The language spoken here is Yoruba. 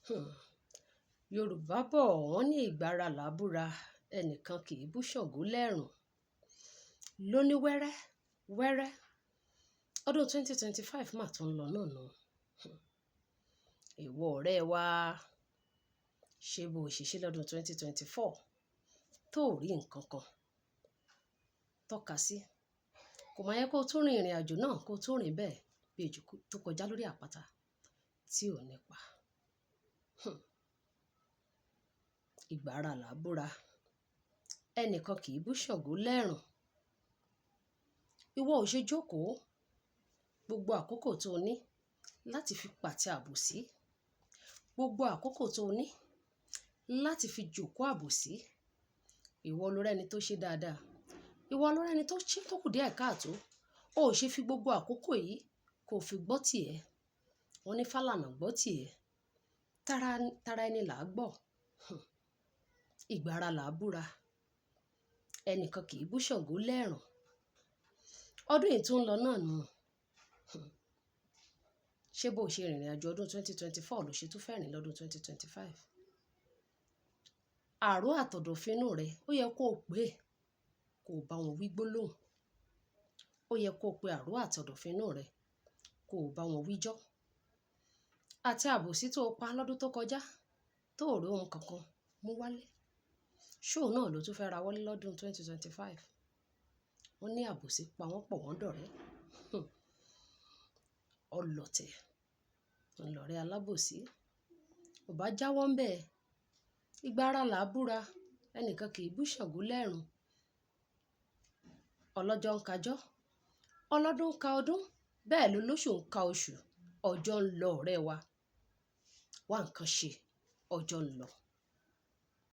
Hmm. Yorùbá bọ̀ wọ́n ní ìgbára làbúra ẹnìkan kì í bú Ṣàngó lẹ́rùn lóní wẹ́rẹ́ wẹ́rẹ́ ọdún 2025 mà tún ń lọ náà nù. Ìwọ ọ̀rẹ́ wa ṣe bó ṣe ṣe lọ́dún 2024 tó rí nǹkan kan tọ́ka sí, kò máa yẹ kó tún rin ìrìn àjò náà kó tún rìn bẹ́ẹ̀ bí ejò tó kọjá lórí àpáta tí ò nípa. Ìgbára làbúra ẹnìkan kì í bú Ṣàngó lẹ́rùn. Ìwọ ò ṣe jókòó gbogbo àkókò tó o ní láti fi pàtẹ àbòsí, gbogbo àkókò tó o ní láti fi jòkó àbòsí. Ìwọ ló rẹ́ni tó ṣe dáadáa, ìwọ ló rẹ́ni tó ṣe tó kù díẹ̀ káàtó. O ò ṣe fi gbogbo àkókò yìí kó fi gbọ́ tiẹ̀. Wọ́n ní Fálànà gbọ́ tiẹ̀, tara ẹni là á gbọ́. Ìgbára làbúra ẹnìkan kì í bú Ṣàngó lẹ́rùn. Ọdún yìí tún ń lọ náà nù. Ṣé bó ṣe rìnrìn àjò ọdún 2024 ló ṣe tún fẹ́ rìn lọ́dún 2025? Àrò àtọ̀dọ̀fínú rẹ ó yẹ kó o pé kó o bá wọn wí gbólóhùn. Ó yẹ kó o pe àrò àtọ̀dọ̀fínú rẹ kó o bá wọn wíjọ́. Àti àbòsí tó o pa lọ́dún tó kọjá tó ò rí ohun kankan mú wálé. Ṣóò náà ló tún fẹ́ ra wọlé lọ́dún 2025. Wọ́n ní àbòsí pa wọ́n pọ̀ wọ́n dọ̀rẹ́. Ọlọ̀tẹ̀ ńlọrẹ́ alábòsí. Ò bá jáwọ́ ń bẹ́ẹ̀. Ìgbára làbúra ẹnìkan kì í bú Ṣàngó lẹ́rùn. Ọlọ́jọ́ ń kájọ́, ọlọ́dún ń ka ọdún, bẹ́ẹ̀ ló lóṣù ń ka oṣù. Ọjọ́ ń lọ ọ̀rẹ́ wa. Wá nǹkan ṣe, ọjọ́ ń lọ.